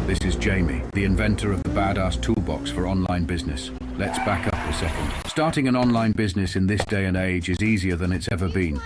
This is Jamie, the inventor of the Badass Toolbox for online business. Let's back up a second. Starting an online business in this day and age is easier than it's ever been.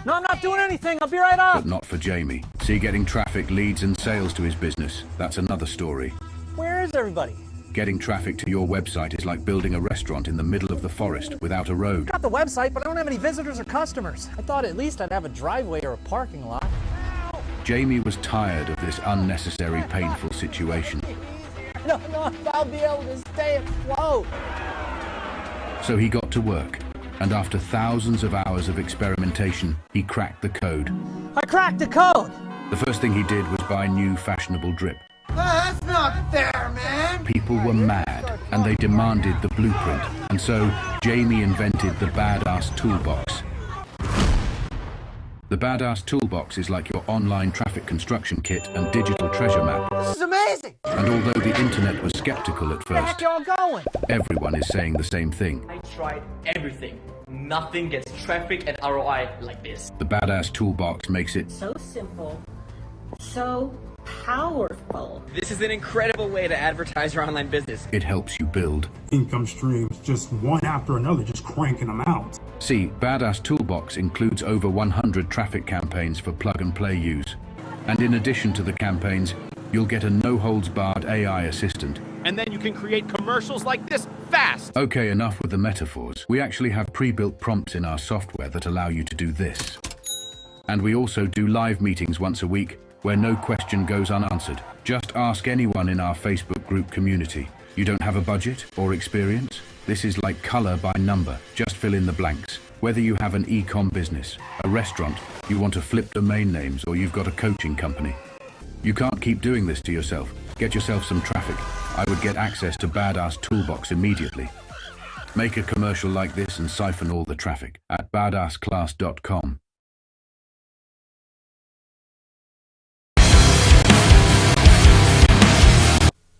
No, I'm not doing anything. I'll be right up. But not for Jamie. See, getting traffic, leads and sales to his business, that's another story. Where is everybody? Getting traffic to your website is like building a restaurant in the middle of the forest without a road. Got the website, but I don't have any visitors or customers. I thought at least I'd have a driveway or a parking lot. Jamie was tired of this unnecessary, painful situation. No, I'll be able to stay afloat. So he got to work, and after thousands of hours of experimentation, he cracked the code. I cracked the code! The first thing he did was buy new fashionable drip. That's not fair, man! People were mad, and they demanded the blueprint. And so, Jamie invented the Badass Toolbox. The Badass Toolbox is like your online traffic construction kit and digital treasure map. This is amazing! And although the internet was skeptical at Where the heck first, y'all going? everyone is saying the same thing. I tried everything. Nothing gets traffic and ROI like this. The Badass Toolbox makes it So simple, so powerful. This is an incredible way to advertise your online business. It helps you build. Income streams, just one after another, just cranking them out. See, Badass Toolbox includes over 100 traffic campaigns for plug-and-play use. And in addition to the campaigns, you'll get a no-holds-barred AI assistant. And then you can create commercials like this fast. Okay, enough with the metaphors. We actually have pre-built prompts in our software that allow you to do this. And we also do live meetings once a week where no question goes unanswered. Just ask anyone in our Facebook group community. You don't have a budget or experience? This is like color by number. Just fill in the blanks. Whether you have an e-com business, a restaurant, you want to flip domain names, or you've got a coaching company. You can't keep doing this to yourself. Get yourself some traffic. I would get access to Badass Toolbox immediately. Make a commercial like this and siphon all the traffic at badassclass.com.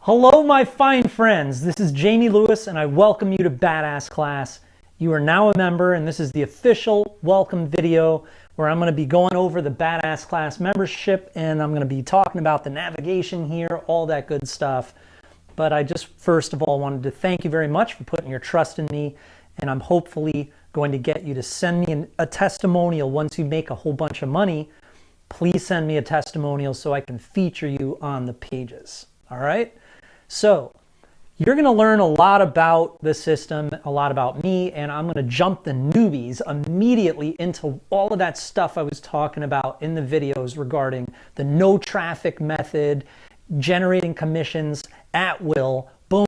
Hello, my fine friends. This is Jamie Lewis, and I welcome you to Badass Class. You are now a member, and this is the official welcome video where I'm going to be going over the Badass Class membership, and I'm going to be talking about the navigation here, all that good stuff. But I just first of all wanted to thank you very much for putting your trust in me, and I'm hopefully going to get you to send me a testimonial once you make a whole bunch of money. Please send me a testimonial so I can feature you on the pages. All right? So you're going to learn a lot about the system, a lot about me, and I'm going to jump the newbies immediately into all of that stuff I was talking about in the videos regarding the no traffic method, generating commissions at will, boom,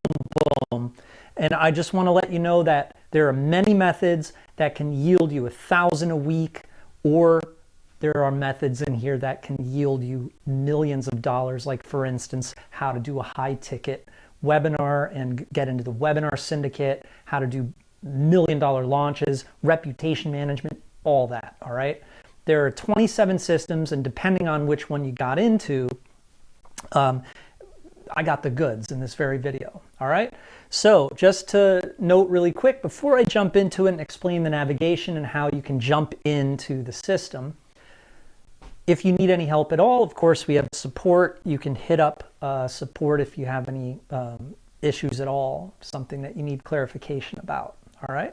boom. And I just want to let you know that there are many methods that can yield you 1,000 a week, or there are methods in here that can yield you millions of dollars, like for instance, how to do a high ticket webinar and get into the webinar syndicate, how to do $1 million launches, reputation management, all that, all right? There are 27 systems, and depending on which one you got into, I got the goods in this very video, all right? So just to note really quick, before I jump into it and explain the navigation and how you can jump into the system, if you need any help at all, of course, we have support. You can hit up support if you have any issues at all, something that you need clarification about, all right?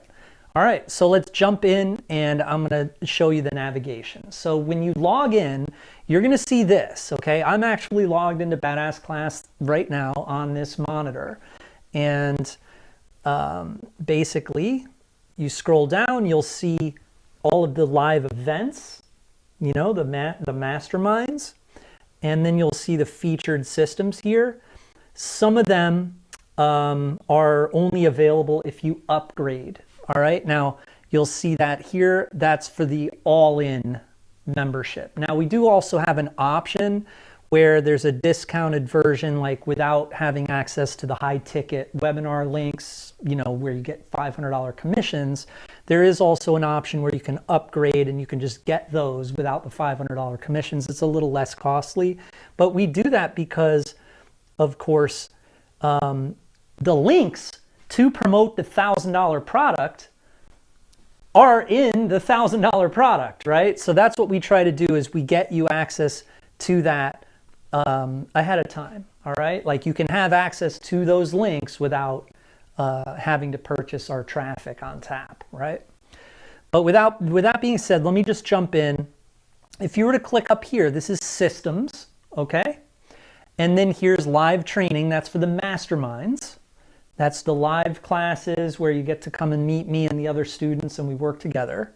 All right, so let's jump in, and I'm gonna show you the navigation. So when you log in, you're gonna see this, okay? I'm actually logged into Badass Class right now on this monitor. And basically, you scroll down, you'll see all of the live events, you know, the masterminds, and then you'll see the featured systems here. Some of them are only available if you upgrade. All right, now you'll see that here, that's for the all-in membership. Now we do also have an option where there's a discounted version, like without having access to the high ticket webinar links, you know, where you get $500 commissions. There is also an option where you can upgrade and you can just get those without the $500 commissions. It's a little less costly, but we do that because, of course, the links to promote the $1,000 product are in the $1,000 product, right? So that's what we try to do, is we get you access to that ahead of time. All right, like you can have access to those links without having to purchase our traffic on tap, right? But with that being said, let me just jump in. If you were to click up here, this is systems, okay? And then here's live training. That's for the masterminds. That's the live classes where you get to come and meet me and the other students and we work together.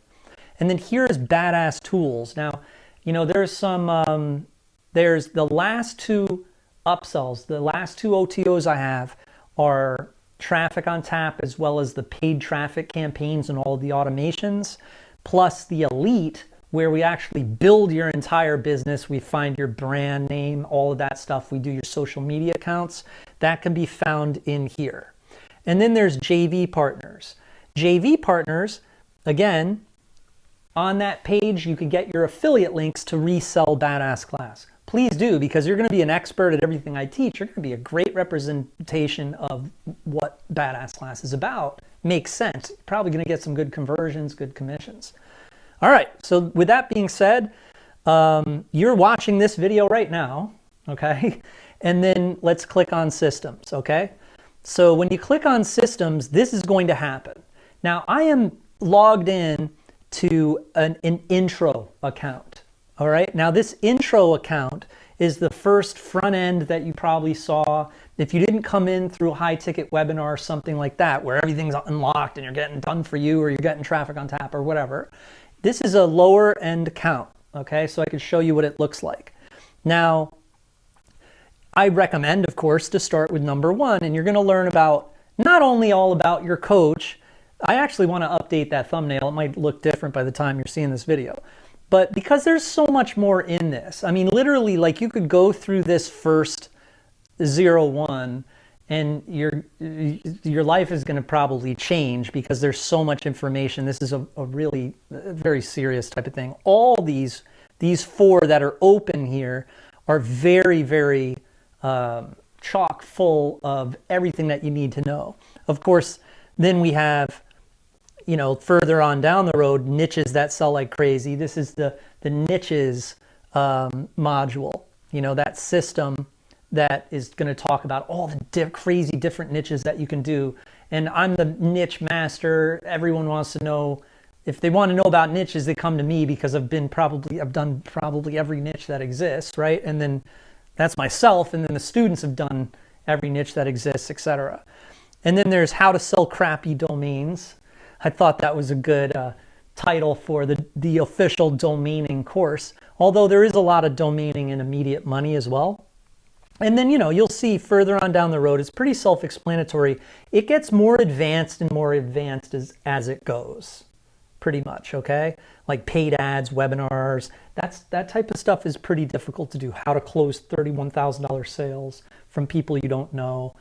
And then here is Badass Tools. Now, you know, there's some, there's the last two upsells, the last two OTOs I have are traffic on tap as well as the paid traffic campaigns and all the automations, plus the elite where we actually build your entire business. We find your brand name, all of that stuff. We do your social media accounts. That can be found in here. And then there's JV partners. JV partners, again, on that page, you can get your affiliate links to resell Badass Class. Please do, because you're going to be an expert at everything I teach. You're going to be a great representation of what Badass Class is about. Makes sense. You're probably going to get some good conversions, good commissions. All right, so with that being said, you're watching this video right now, okay? And then let's click on systems, okay? So when you click on systems, this is going to happen. Now, I am logged in to an intro account. All right, now this intro account is the first front end that you probably saw. If you didn't come in through a high ticket webinar or something like that, where everything's unlocked and you're getting done for you or you're getting traffic on tap or whatever, this is a lower end account, okay? So I can show you what it looks like. Now, I recommend, of course, to start with number one, and you're gonna learn about, not only all about your coach, I actually wanna update that thumbnail. It might look different by the time you're seeing this video. But because there's so much more in this, I mean, literally, like you could go through this first 01 and your life is going to probably change because there's so much information. This is a really very serious type of thing. All these four that are open here are very, very chock full of everything that you need to know. Of course, then we have, you know, further on down the road, niches that sell like crazy. This is the niches module, you know, that system that is going to talk about all the crazy different niches that you can do. And I'm the niche master. Everyone wants to know, if they want to know about niches, they come to me because I've done probably every niche that exists, right? And then that's myself, and then the students have done every niche that exists, etc. And then there's how to sell crappy domains. I thought that was a good title for the official domaining course, although there is a lot of domaining in immediate money as well. And then, you know, you'll see further on down the road, it's pretty self-explanatory. It gets more advanced and more advanced as it goes, pretty much, okay? Like paid ads, webinars, that type of stuff is pretty difficult to do. How to close $31,000 sales from people you don't know.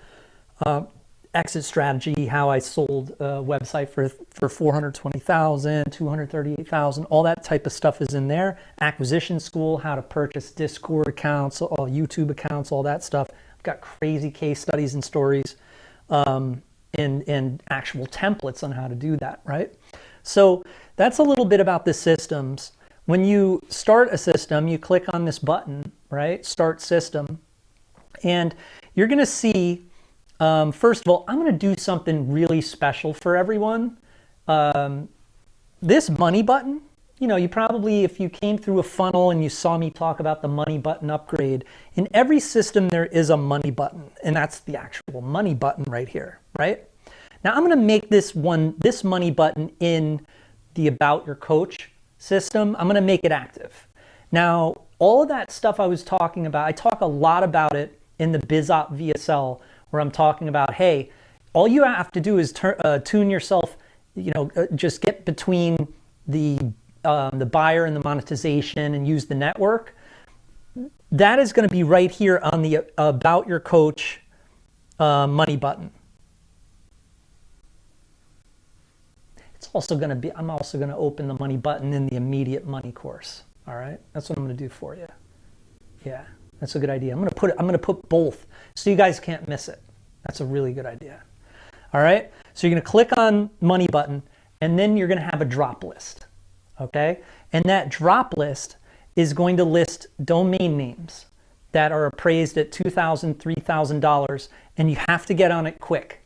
Exit strategy, how I sold a website for $420,000, $238,000, all that type of stuff is in there. Acquisition school, how to purchase Discord accounts, all YouTube accounts, all that stuff. I've got crazy case studies and stories and actual templates on how to do that, right? So that's a little bit about the systems. When you start a system, you click on this button, right? Start system. And you're gonna see, first of all, I'm going to do something really special for everyone. This money button, you know, you probably, if you came through a funnel and you saw me talk about the money button upgrade, in every system there is a money button, and that's the actual money button right here, right? Now I'm going to make this money button in the About Your Coach system. I'm going to make it active. Now, all of that stuff I was talking about, I talk a lot about it in the BizOp VSL, where I'm talking about, hey, all you have to do is tune yourself, you know, just get between the buyer and the monetization and use the network. That is going to be right here on the About Your Coach money button. It's also going to be, I'm also going to open the money button in the immediate money course. All right, that's what I'm going to do for you. Yeah, that's a good idea. I'm going to put both so you guys can't miss it. That's a really good idea. All right, so you're going to click on money button, and then you're going to have a drop list. Okay, and that drop list is going to list domain names that are appraised at $2,000, $3,000, and you have to get on it quick.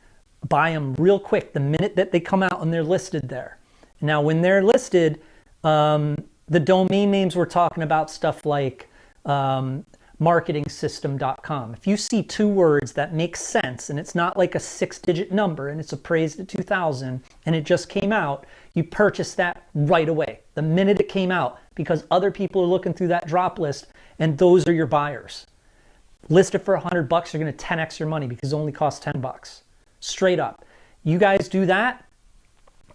Buy them real quick the minute that they come out and they're listed there. Now, when they're listed, the domain names we're talking about, stuff like marketingsystem.com. If you see two words that make sense and it's not like a 6-digit number and it's appraised at 2,000 and it just came out, you purchase that right away the minute it came out, because other people are looking through that drop list and those are your buyers. List it for $100, you're going to 10x your money because it only costs $10. Straight up. You guys do that,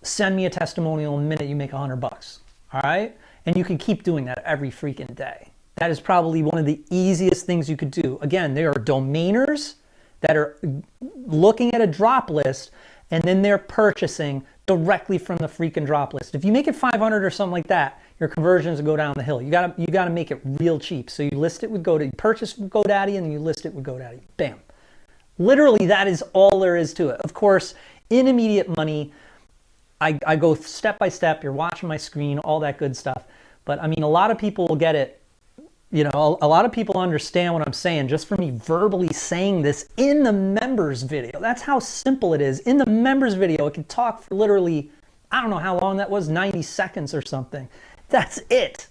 send me a testimonial the minute you make $100. All right? And you can keep doing that every freaking day. That is probably one of the easiest things you could do. Again, there are domainers that are looking at a drop list and then they're purchasing directly from the freaking drop list. If you make it 500 or something like that, your conversions will go down the hill. You gotta make it real cheap. So you list it with GoDaddy, you purchase with GoDaddy, and then you list it with GoDaddy. Bam. Literally, that is all there is to it. Of course, in immediate money, I go step by step. You're watching my screen, all that good stuff. But I mean, a lot of people will get it. You know, a lot of people understand what I'm saying just for me verbally saying this in the members video. That's how simple it is. In the members video, it can talk for literally, I don't know how long that was, 90 seconds or something. That's it.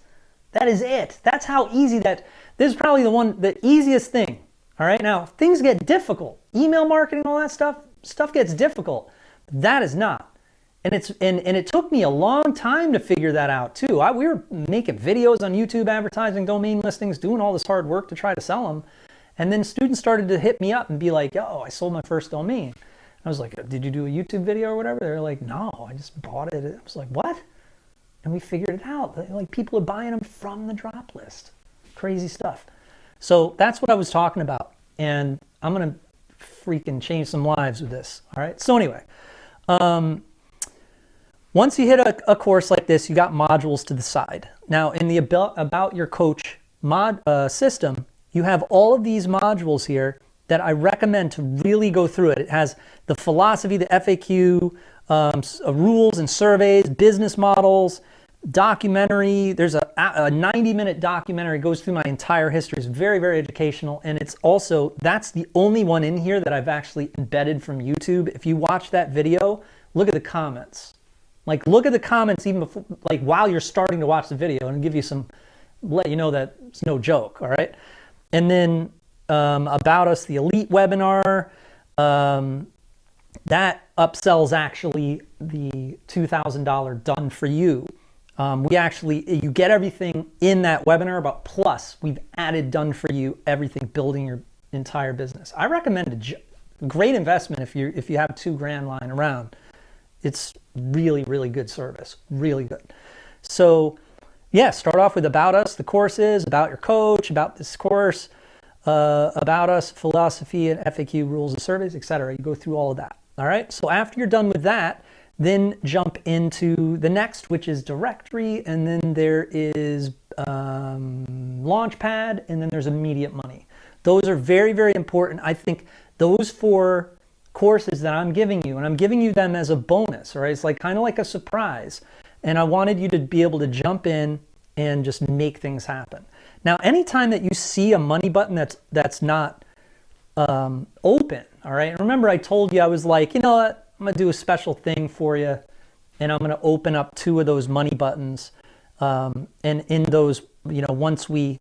That is it. That's how easy that, this is probably the easiest thing. All right, now things get difficult. Email marketing, all that stuff gets difficult. That is not. And it took me a long time to figure that out too. We were making videos on YouTube, advertising domain listings, doing all this hard work to try to sell them. And then students started to hit me up and be like, yo, I sold my first domain. I was like, did you do a YouTube video or whatever? They were like, no, I just bought it. I was like, what? And we figured it out. Like, people are buying them from the drop list. Crazy stuff. So that's what I was talking about. And I'm going to freaking change some lives with this. All right. So anyway, once you hit a course like this, you got modules to the side. Now in the About Your Coach system, you have all of these modules here that I recommend to really go through it. It has the philosophy, the FAQ, rules and surveys, business models, documentary. There's a 90-minute documentary, goes through my entire history. It's very, very educational. And it's also, that's the only one in here that I've actually embedded from YouTube. If you watch that video, look at the comments. Like, look at the comments even before, like, while you're starting to watch the video, and give you some, let you know that it's no joke, all right? And then About Us, the Elite webinar, that upsells actually the $2,000 done for you. You get everything in that webinar, but plus we've added done for you, everything, building your entire business. I recommend a great investment if you have $2,000 lying around. It's really, really good service, really good. So yeah, start off with About Us, the course is, About Your Coach, about this course, About Us, philosophy and FAQ, rules and surveys, etc. You go through all of that. All right. So after you're done with that, then jump into the next, which is directory. And then there is Launchpad, and then there's immediate money. Those are very, very important. I think those 4 courses that I'm giving you, and I'm giving you them as a bonus, all right? It's like kind of like a surprise. And I wanted you to be able to jump in and just make things happen. Now, anytime that you see a money button that's not open, all right? Remember I told you, I was like, you know what? I'm gonna do a special thing for you, and I'm gonna open up 2 of those money buttons. And in those, you know, once we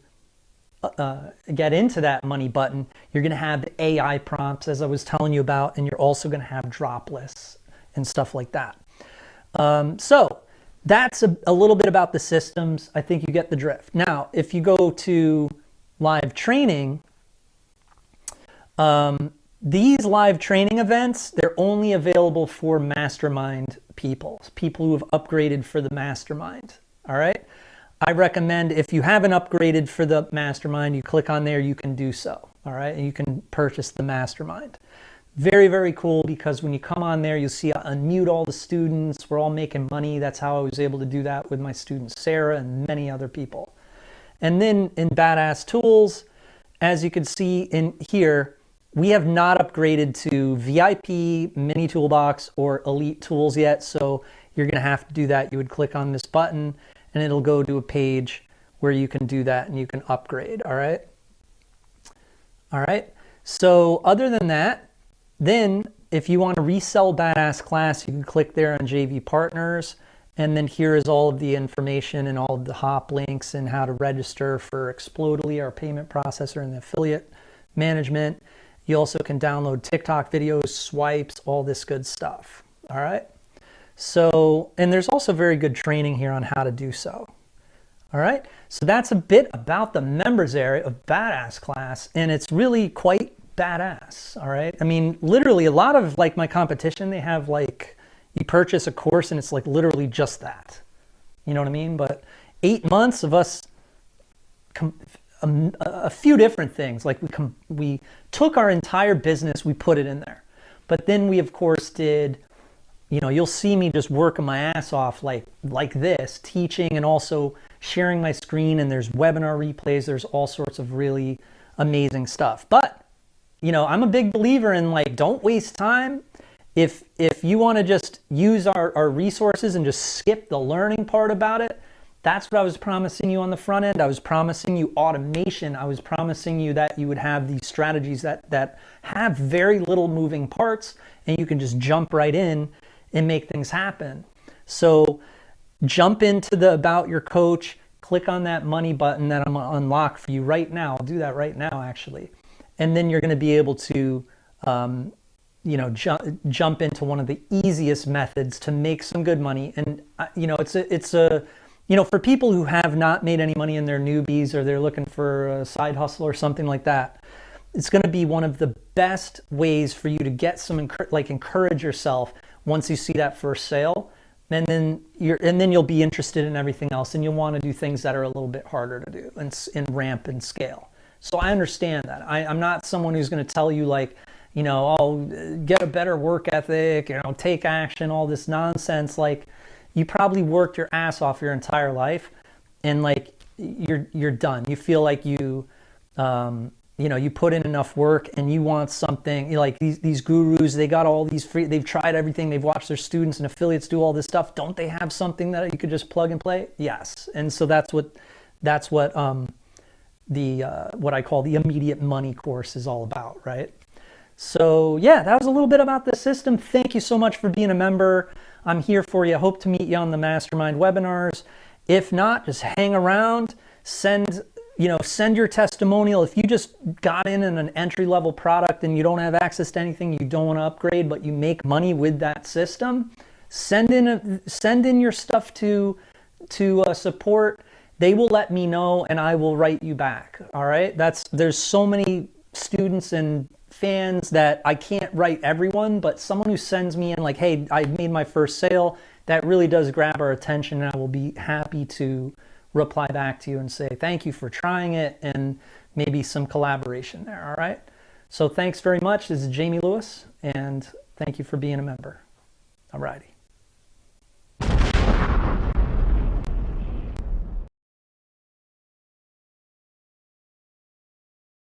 get into that money button, you're going to have the AI prompts, as I was telling you about, and you're also going to have drop lists and stuff like that. So that's a little bit about the systems. I think you get the drift. Now, if you go to live training, these live training events, they're only available for mastermind people who have upgraded for the mastermind. All right. I recommend, if you haven't upgraded for the mastermind, you click on there, you can do so. All right. And you can purchase the mastermind. Very, very cool, because when you come on there, you'll see I unmute all the students. We're all making money. That's how I was able to do that with my student Sarah and many other people. And then in Badass Tools, as you can see in here, we have not upgraded to VIP, Mini Toolbox, or Elite Tools yet. So you're going to have to do that. You would click on this button and it'll go to a page where you can do that and you can upgrade. All right. All right. So other than that, then if you want to resell Badass Class, you can click there on JV Partners. And then here is all of the information and all of the hop links and how to register for Explodely, our payment processor, and the affiliate management. You also can download TikTok videos, swipes, all this good stuff. All right. So, and there's also very good training here on how to do so. All right. So that's a bit about the members area of Badass Class, and it's really quite badass. All right. I mean, literally a lot of like my competition, they have like, you purchase a course and it's like literally just that. You know what I mean? But 8 months of us, a few different things. Like we took our entire business, we put it in there. But then we of course did, you know, you'll see me just working my ass off like this, teaching and also sharing my screen, and there's webinar replays, there's all sorts of really amazing stuff. But, you know, I'm a big believer in like, don't waste time. If you want to just use our resources and just skip the learning part about it, that's what I was promising you on the front end. I was promising you automation. I was promising you that you would have these strategies that have very little moving parts, and you can just jump right in and make things happen. So jump into the About Your Coach, click on that money button that I'm going to unlock for you right now. I'll do that right now, actually. And then you're going to be able to you know, jump into one of the easiest methods to make some good money. And you know, it's a you know, for people who have not made any money and they're newbies or they're looking for a side hustle or something like that, it's going to be one of the best ways for you to get some encourage yourself once you see that first sale. And then you'll be interested in everything else, and you'll want to do things that are a little bit harder to do and ramp and scale. So I understand that. I'm not someone who's going to tell you like, you know, oh, get a better work ethic, you know, take action, all this nonsense. Like, you probably worked your ass off your entire life, and like you're done. You feel like you know, you put in enough work, and you want something. You know, like these gurus, they got all these free. They've tried everything. They've watched their students and affiliates do all this stuff. Don't they have something that you could just plug and play? Yes. And so that's what what I call the immediate money course is all about, right? So yeah, that was a little bit about the system. Thank you so much for being a member. I'm here for you. Hope to meet you on the mastermind webinars. If not, just hang around, send your testimonial. If you just got in an entry-level product and you don't have access to anything, you don't want to upgrade, but you make money with that system, send in your stuff to support. They will let me know and I will write you back. All right. There's so many students and fans that I can't write everyone, but someone who sends me in like, hey, I made my first sale, that really does grab our attention, and I will be happy to reply back to you and say thank you for trying it, and maybe some collaboration there. All right. So thanks very much. This is Jamie Lewis, and thank you for being a member. All righty.